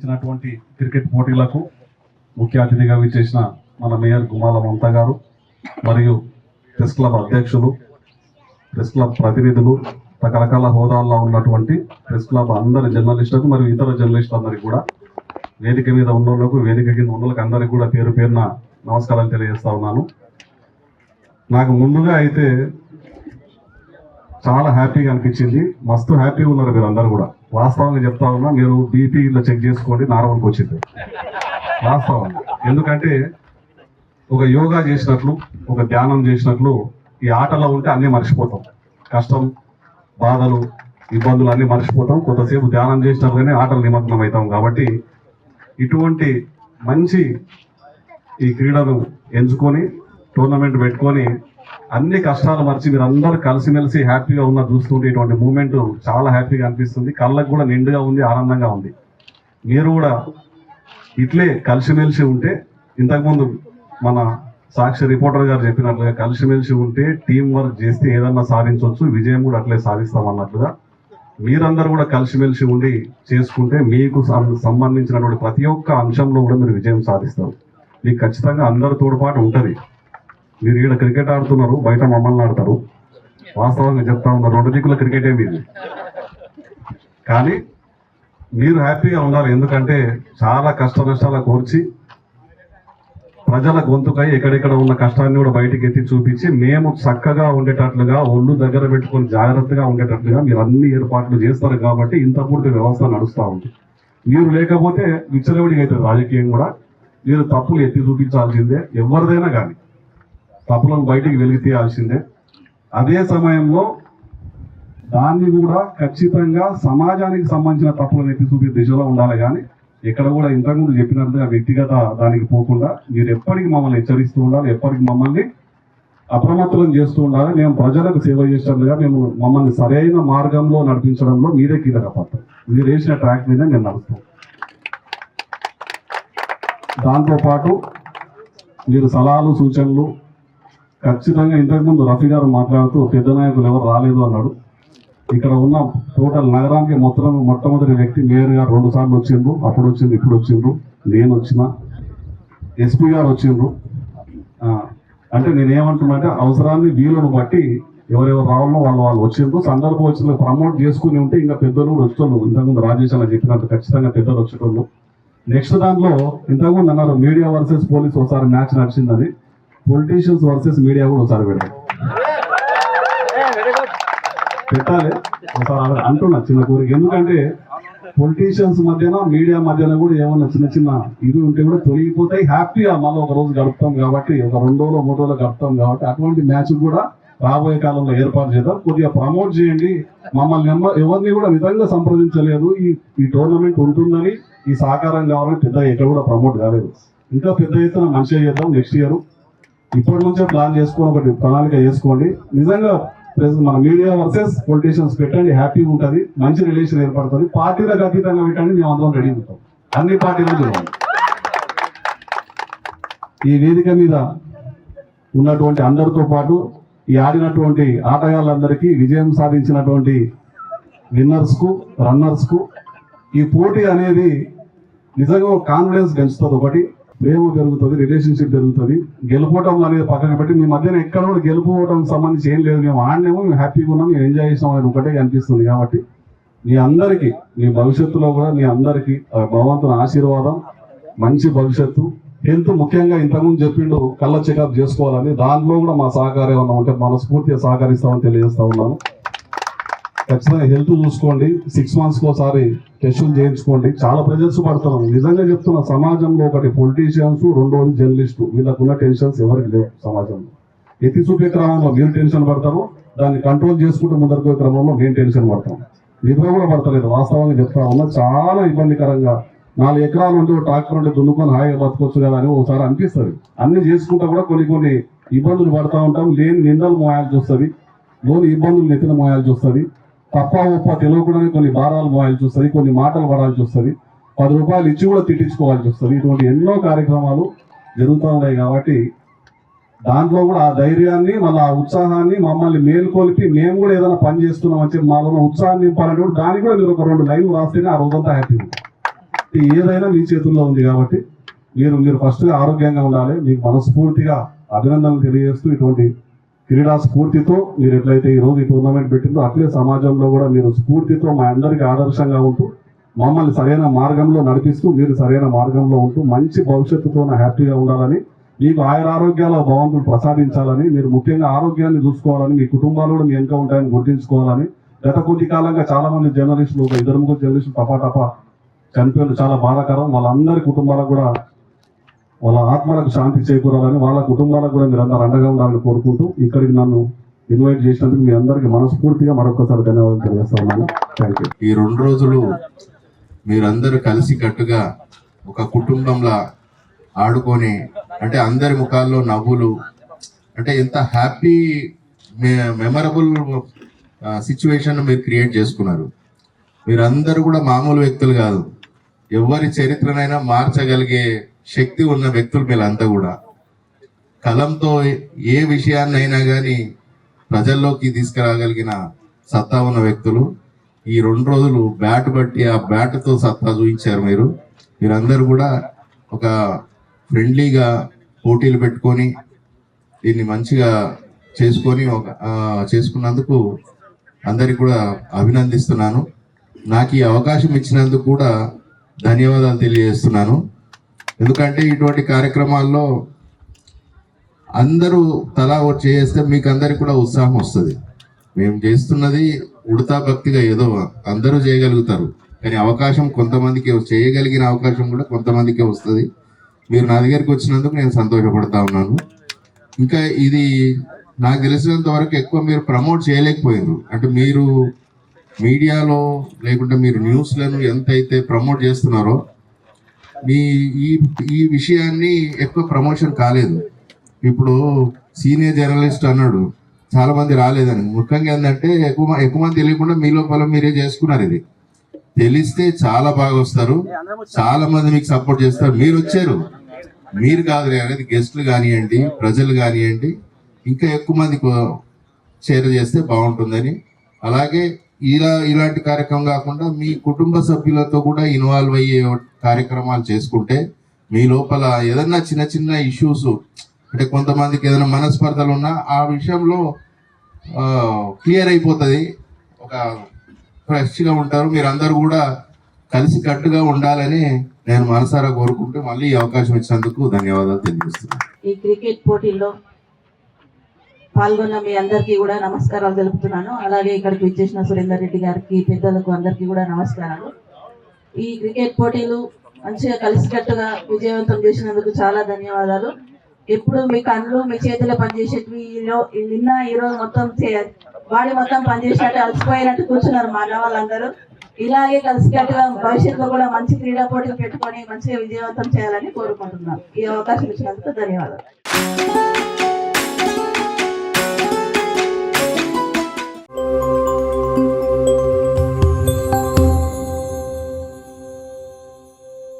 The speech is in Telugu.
నిర్వహించినటువంటి క్రికెట్ పోటీలకు ముఖ్య అతిథిగా విచ్చేసిన మన మేయర్ గుమాల మమతా గారు మరియు ప్రెస్ క్లబ్ అధ్యక్షులు, ప్రెస్ క్లబ్ ప్రతినిధులు, రకరకాల హోదాల్లో ఉన్నటువంటి ప్రెస్ క్లబ్ అందరి జర్నలిస్టులకు మరియు ఇతర జర్నలిస్టులందరికీ కూడా, వేదిక మీద ఉన్నోళ్లకు, వేదిక కింద ఉన్నోళ్ళకి అందరికీ కూడా పేరు పేరున నమస్కారాలు తెలియజేస్తా ఉన్నాను. నాకు ముందుగా అయితే చాలా హ్యాపీగా అనిపించింది. మస్తు హ్యాపీగా ఉన్నారు మీరు అందరు కూడా. వాస్తవంగా చెప్తా ఉన్నా, మీరు బీపీలో చెక్ చేసుకోండి, నార్మల్కి వచ్చింది వాస్తవం. ఎందుకంటే ఒక యోగా చేసినట్లు, ఒక ధ్యానం చేసినట్లు ఈ ఆటలో ఉంటే అన్నీ మర్చిపోతాం. కష్టం, బాధలు, ఇబ్బందులు అన్నీ మర్చిపోతాం. కొంతసేపు ధ్యానం చేసినట్లుగానే ఆటలు నిమగ్నం అవుతాం. కాబట్టి ఇటువంటి మంచి ఈ క్రీడను ఎంచుకొని టోర్నమెంట్ పెట్టుకొని అన్ని కష్టాలు మర్చి మీరు అందరూ కలిసిమెలిసి హ్యాపీగా ఉన్న చూస్తుంటే ఇటువంటి మూమెంట్ చాలా హ్యాపీగా అనిపిస్తుంది. కళ్ళకు కూడా నిండుగా ఉంది, ఆనందంగా ఉంది. మీరు కూడా ఇట్లే కలిసిమెలిసి ఉంటే, ఇంతకుముందు మన సాక్షి రిపోర్టర్ గారు చెప్పినట్లుగా కలిసిమెలిసి ఉంటే, టీం వర్క్ చేస్తే ఏదన్నా సాధించవచ్చు, విజయం కూడా అట్లే సాధిస్తాం అన్నట్లుగా మీరందరూ కూడా కలిసిమెలిసి ఉండి చేసుకుంటే మీకు సంబంధించినటువంటి ప్రతి ఒక్క అంశంలో కూడా మీరు విజయం సాధిస్తారు. మీకు ఖచ్చితంగా అందరి తోడ్పాటు ఉంటుంది. మీరు ఈడ క్రికెట్ ఆడుతున్నారు, బయట మమ్మల్ని ఆడతారు. వాస్తవంగా చెప్తా ఉన్నారు, 2 దిక్కుల క్రికెటే మీది. కానీ మీరు హ్యాపీగా ఉండాలి. ఎందుకంటే చాలా కష్ట నష్టాల కోర్చి ప్రజల గొంతుకై ఎక్కడెక్కడ ఉన్న కష్టాన్ని కూడా బయటికి ఎత్తి చూపించి మేము చక్కగా ఉండేటట్లుగా, ఒళ్ళు దగ్గర పెట్టుకొని జాగ్రత్తగా ఉండేటట్లుగా మీరు అన్ని ఏర్పాట్లు చేస్తారు. కాబట్టి ఇంత పూర్తి వ్యవస్థ నడుస్తూ ఉంది. మీరు లేకపోతే విచ్చలవిడిగా అవుతుంది రాజకీయం కూడా. మీరు తప్పులు ఎత్తి చూపించాల్సిందే, ఎవరిదైనా కానీ తప్పులను బయటికి వెలిగి తీయాల్సిందే. అదే సమయంలో దాన్ని కూడా ఖచ్చితంగా సమాజానికి సంబంధించిన తప్పులను ఎత్తి చూపే దిశలో ఉండాలి. కానీ ఎక్కడ కూడా ఇంతకుముందు చెప్పినట్టుగా వ్యక్తిగత దానికి పోకుండా మీరు ఎప్పటికీ మమ్మల్ని హెచ్చరిస్తూ ఉండాలి, ఎప్పటికీ మమ్మల్ని అప్రమత్తులను చేస్తూ ఉండాలి. మేము ప్రజలకు సేవ చేసేటట్లుగా మమ్మల్ని సరైన మార్గంలో నడిపించడంలో మీరే కీలక పాత్ర. మీరు వేసిన ట్రాక్ మీద నేను నడుస్తాం. దాంతోపాటు మీరు సలహాలు, సూచనలు ఖచ్చితంగా, ఇంతకుముందు రఫీ గారు మాట్లాడుతూ పెద్ద నాయకులు ఎవరు రాలేదు అన్నాడు. ఇక్కడ ఉన్న టోటల్ నగరానికి మొట్టమొదటి వ్యక్తి మేయర్ గారు 2 సార్లు వచ్చిండ్రు. అప్పుడు వచ్చింది, ఇప్పుడు వచ్చిండ్రు, నేను వచ్చిన, ఎస్పీ గారు వచ్చిండ్రు. అంటే నేనేమంటున్నా అంటే అవసరాన్ని వీలును బట్టి ఎవరెవరు రావాలో వాళ్ళు వచ్చిండ్రు. సందర్భం వచ్చిన ప్రమోట్ చేసుకుని ఉంటే ఇంకా పెద్దలు కూడా వచ్చేటోళ్ళు. ఇంతకుముందు రాజేష్ అని చెప్పినట్టు ఖచ్చితంగా పెద్దలు వచ్చేటోళ్ళు. నెక్స్ట్ దాంట్లో ఇంతకుముందు అన్నారు మీడియా వర్సెస్ పోలీస్ ఒకసారి మ్యాచ్ నడిచిందని, పొలిటీషియన్స్ వర్సెస్ మీడియా కూడా ఒకసారి పెట్టాలి ఒకసారి అంటున్నా, చిన్న కోరిక. ఎందుకంటే పొలిటీషియన్స్ మధ్యన, మీడియా మధ్యన కూడా ఏమన్నా చిన్న ఇది ఉంటే కూడా తొలగిపోతాయి. హ్యాపీగా మళ్ళీ ఒక రోజు గడుపుతాం కాబట్టి, ఒక 2 రోజులు 3 రోజులు గడుపుతాం కాబట్టి అటువంటి మ్యాచ్ కూడా రాబోయే కాలంలో ఏర్పాటు చేద్దాం. కొద్దిగా ప్రమోట్ చేయండి. మమ్మల్ని ఎవరిని కూడా విధంగా సంప్రదించలేదు. ఈ టోర్నమెంట్ ఉంటుందని, ఈ సహకారం కావాలని పెద్ద ఎక్కడ కూడా ప్రమోట్ కాలేదు. ఇంకా పెద్ద ఎత్తున మంచిగా చేద్దాం. నెక్స్ట్ ఇయర్ ఇప్పటి నుంచే ప్లాన్ చేసుకొని ఒకటి ప్రణాళిక చేసుకోండి. నిజంగా మన మీడియా వర్సెస్ పొలిటీషియన్స్ పెట్టండి, హ్యాపీగా ఉంటుంది, మంచి రిలేషన్ ఏర్పడుతుంది. పార్టీలకు అతీతంగా పెట్టండి, మేము అందరం రెడీ ఉంటాం. అన్ని పార్టీలు చూడండి. ఈ వేదిక మీద ఉన్నటువంటి అందరితో పాటు ఈ ఆడినటువంటి ఆటగాళ్ళందరికీ, విజయం సాధించినటువంటి విన్నర్స్కు, రన్నర్స్కు ఈ పోటీ అనేది నిజంగా కాన్ఫిడెన్స్ పెంచుతుంది. ఒకటి ప్రేమ పెరుగుతుంది, రిలేషన్షిప్ పెరుగుతుంది. గెలుపోవటం అనేది పక్కన పెట్టి మీ మధ్యన ఎక్కడ కూడా గెలుపుకోవటం సంబంధించి ఏం లేదు. మేము ఆడినేమో, మేము హ్యాపీగా ఉన్నాం, మేము ఎంజాయ్ చేసినాం అనేది ఒకటే అనిపిస్తుంది. కాబట్టి మీ అందరికీ, మీ భవిష్యత్తులో కూడా మీ అందరికీ భగవంతుని ఆశీర్వాదం, మంచి భవిష్యత్తు, హెల్త్ ముఖ్యంగా ఇంతకుముందు చెప్పిండు కళ్ళ చెకప్ చేసుకోవాలని. దాంట్లో కూడా మా సహకారం ఏమన్నా ఉంటే మనస్ఫూర్తిగా సహకరిస్తామని తెలియజేస్తా ఉన్నాను. ఖచ్చితంగా హెల్త్ చూసుకోండి. 6 monthsకి ఒకసారి టెస్టులు చేయించుకోండి. చాలా ప్రెజర్స్ పడుతున్నాం. నిజంగా చెప్తున్నా, సమాజంలో ఒకటి పొలిటీషియన్స్, రెండోది జర్నలిస్టు, వీళ్ళకున్న టెన్షన్స్ ఎవరికి లేవు. సమాజంలో ఎత్తి చూపే క్రమంలో మీరు టెన్షన్ పడతారు, దాన్ని కంట్రోల్ చేసుకుంటూ ముందరుపోయే క్రమంలో మేము టెన్షన్ పడతాం. నిద్ర కూడా పడతలేదు. వాస్తవంగా చెప్తా ఉన్నా, చాలా ఇబ్బందికరంగా. 4 ఎకరాలు ఉంటే ట్రాక్టర్ ఉంటే దున్నుకొని హాయిగా బతకొచ్చు కదా అని ఒకసారి అనిపిస్తుంది. అన్ని చేసుకుంటా కూడా కొన్ని ఇబ్బందులు పడతా ఉంటాం. లేని నిందలు మోయాల్సి వస్తుంది, లోని ఇబ్బందులు నెత్తిన మోయాల్సి వస్తుంది. తప్ప ఒప్ప తెలియకుండానే కొన్ని భారాలు మోయాల్సి వస్తుంది, కొన్ని మాటలు పడాల్సి వస్తుంది, 10 రూపాయలు ఇచ్చి కూడా తిట్టించుకోవాల్సి వస్తుంది. ఇటువంటి ఎన్నో కార్యక్రమాలు జరుగుతూ ఉన్నాయి. కాబట్టి దాంట్లో కూడా ఆ ధైర్యాన్ని, మళ్ళీ ఆ ఉత్సాహాన్ని మమ్మల్ని మేలుకొలిపి మేము కూడా ఏదైనా పని చేస్తున్నాం అని చెప్పి మాలో ఉత్సాహాన్ని నింపాలంటే దానికి కూడా మీరు ఒక 2 లైన్లు రాస్తేనే ఆ రోజంతా హ్యాపీ. ఏదైనా మీ చేతుల్లో ఉంది కాబట్టి మీరు ఫస్ట్గా ఆరోగ్యంగా ఉండాలి. మీకు మనస్ఫూర్తిగా అభినందనలు తెలియజేస్తూ ఇటువంటి క్రీడా స్ఫూర్తితో మీరు ఎట్లయితే ఈరోజు ఈ టోర్నమెంట్ పెట్టిందో అట్లే సమాజంలో కూడా మీరు స్ఫూర్తితో మా అందరికీ ఆదర్శంగా ఉంటూ మమ్మల్ని సరైన మార్గంలో నడిపిస్తూ మీరు సరైన మార్గంలో ఉంటూ మంచి భవిష్యత్తుతో హ్యాపీగా ఉండాలని, మీకు ఆరోగ్యాల భగవంతుడు ప్రసాదించాలని, మీరు ముఖ్యంగా ఆరోగ్యాన్ని చూసుకోవాలని, మీ కుటుంబాలు కూడా మీ వెనుక ఉంటాయని గుర్తించుకోవాలని. గత కొద్ది కాలంగా చాలా మంది జర్నలిస్టులు, ఒక 2-3 జర్నలిస్టులు టపా చనిపోయిన చాలా బాధాకరం. వాళ్ళందరి కుటుంబాలకు కూడా వాళ్ళ ఆత్మలకు శాంతి చేకూరాలని, వాళ్ళ కుటుంబాలకు కూడా మీరు అందరూ అండగా ఉండాలని కోరుకుంటూ ఇక్కడికి నన్ను ఇన్వైట్ చేసినందుకు మీ అందరికీ మనస్ఫూర్తిగా మరొకసారి ధన్యవాదాలు తెలియజేస్తున్నాను. Thank you. ఈ 2 రోజులు మీరందరూ కలిసి కట్టుగా ఒక కుటుంబంలా ఆడుకొని, అంటే అందరి ముఖాల్లో నవ్వులు, అంటే ఎంత హ్యాపీ మెమరబుల్ సిచ్యువేషన్ మీరు క్రియేట్ చేసుకున్నారు. మీరందరూ కూడా మామూలు వ్యక్తులు కాదు, ఎవరి చరిత్రనైనా మార్చగలిగే శక్తి ఉన్న వ్యక్తులు మీరంతా కూడా. కలంతో ఏ విషయాన్నైనా కానీ ప్రజల్లోకి తీసుకురాగలిగిన సత్తా ఉన్న వ్యక్తులు. ఈ 2 రోజులు బ్యాట్ బట్టి ఆ బ్యాట్తో సత్తా చూపించారు. మీరందరూ కూడా ఒక ఫ్రెండ్లీగా పోటీలు పెట్టుకొని దీన్ని మంచిగా చేసుకున్నందుకు అందరికి కూడా అభినందిస్తున్నాను. నాకు ఈ అవకాశం ఇచ్చినందుకు కూడా ధన్యవాదాలు తెలియజేస్తున్నాను. ఎందుకంటే ఇటువంటి కార్యక్రమాల్లో అందరూ తలా చేస్తే మీకు అందరికి కూడా ఉత్సాహం వస్తుంది. మేము చేస్తున్నది ఉడతా భక్తిగా ఏదో అందరూ చేయగలుగుతారు, కానీ అవకాశం కొంతమందికి, చేయగలిగిన అవకాశం కూడా కొంతమందికే వస్తుంది. మీరు నా దగ్గరికి వచ్చినందుకు నేను సంతోషపడతా ఉన్నాను. ఇంకా ఇది నాకు తెలిసినంత వరకు ఎక్కువ మీరు ప్రమోట్ చేయలేకపోయారు. అంటే మీరు మీడియాలో లేకుంటే మీరు న్యూస్లను ఎంతైతే ప్రమోట్ చేస్తున్నారో మీ ఈ విషయాన్ని ఎక్కువ ప్రమోషన్ కాలేదు. ఇప్పుడు సీనియర్ జర్నలిస్ట్ అన్నాడు చాలా మంది రాలేదని. ముఖ్యంగా ఏంటంటే ఎక్కువ మంది తెలియకుండా మీ లోపల మీరే చేసుకున్నారు. ఇది తెలిస్తే చాలా బాగా వస్తారు, చాలా మంది మీకు సపోర్ట్ చేస్తారు. మీరు వచ్చారు, మీరు కాదు అనేది గెస్టులు కానివ్వండి, ప్రజలు కానివ్వండి, ఇంకా ఎక్కువ మందికి షేర్ చేస్తే బాగుంటుందని. అలాగే ఇలాంటి కార్యక్రమం కాకుండా మీ కుటుంబ సభ్యులతో కూడా ఇన్వాల్వ్ అయ్యే కార్యక్రమాలు చేసుకుంటే మీ లోపల ఏదన్నా చిన్న చిన్న ఇష్యూస్, అంటే కొంతమందికి ఏదైనా మనస్పర్ధలు ఉన్నా ఆ విషయంలో క్లియర్ అయిపోతుంది, ఒక ఫ్రెష్గా ఉంటారు. మీరందరూ కూడా కలిసి కట్టుగా ఉండాలని నేను మనసారా కోరుకుంటూ మళ్ళీ ఈ అవకాశం ఇచ్చినందుకు ధన్యవాదాలు తెలియజేస్తున్నాను. ఈ క్రికెట్ పోటీల్లో పాల్గొన్న మీ అందరికీ కూడా నమస్కారాలు తెలుపుతున్నాను. అలాగే ఇక్కడికి విచ్చేసిన సురేందర్ రెడ్డి గారికి, పెద్దలకు అందరికీ కూడా నమస్కారాలు. ఈ క్రికెట్ పోటీలు మంచిగా కలిసికట్టుగా విజయవంతం చేసినందుకు చాలా ధన్యవాదాలు. ఎప్పుడు మీ కళ్ళు మీ చేతిలో పనిచేసేవి నిన్న ఈరోజు మొత్తం బాడీ మొత్తం పనిచేసినట్టు అలసిపోయినట్టు కూర్చున్నారు మా అన్న వాళ్ళందరూ. ఇలాగే కలిసికట్టుగా భవిష్యత్తులో కూడా మంచి క్రీడా పోటీలు పెట్టుకొని మంచిగా విజయవంతం చేయాలని కోరుకుంటున్నాను. ఈ అవకాశం ఇచ్చినందుకు ధన్యవాదాలు.